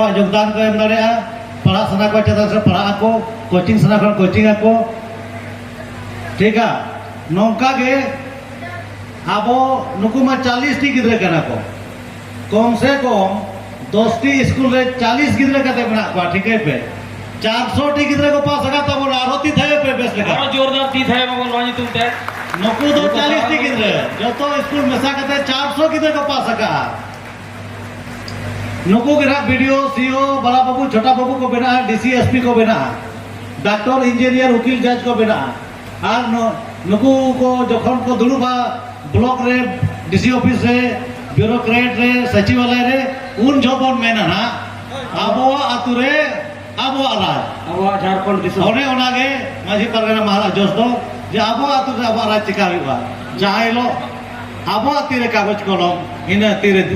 योगदान को एम दाड़ा पढ़ा सना को चेता से पढ़ा को कोचिंग सना को कोचिंग को ठीक है नौका के अब नुकु मा 40 टी गिद्रे कना को कम से कम 10 टी स्कूल रे 40 गिद्रे कते बना को ठीक है पे 400 टी गिद्रे को पास सका तब आरोती थे पे बेस लगा और जोरदार ती थे मगन वानी तुम ते नुकु दो 40 टी गिद्रे जो तो स्कूल मेसा कते 400 गिद्रे को पास सका नुकु गिरा वीडियो सीओ बड़ा बाबू छोटा बाबू को बना डीसी एसपी को बना डॉक्टर इंजीनियर वकील जज को बना और नुकु को जखन को दुलुबा ब्लॉक रे डीसी ऑफिस रे ब्यूरोक्रेट रे सचिवालय रे उन जबन मेना ना आबो आतु रे आबो राज अब झारखंड दिसो ओने ओनागे माझी परगना महाराज जोश दो जे आबो आतु रे आबो राज चिका हुआ जहां लो आबो तीरे कागज कलम इन तीरे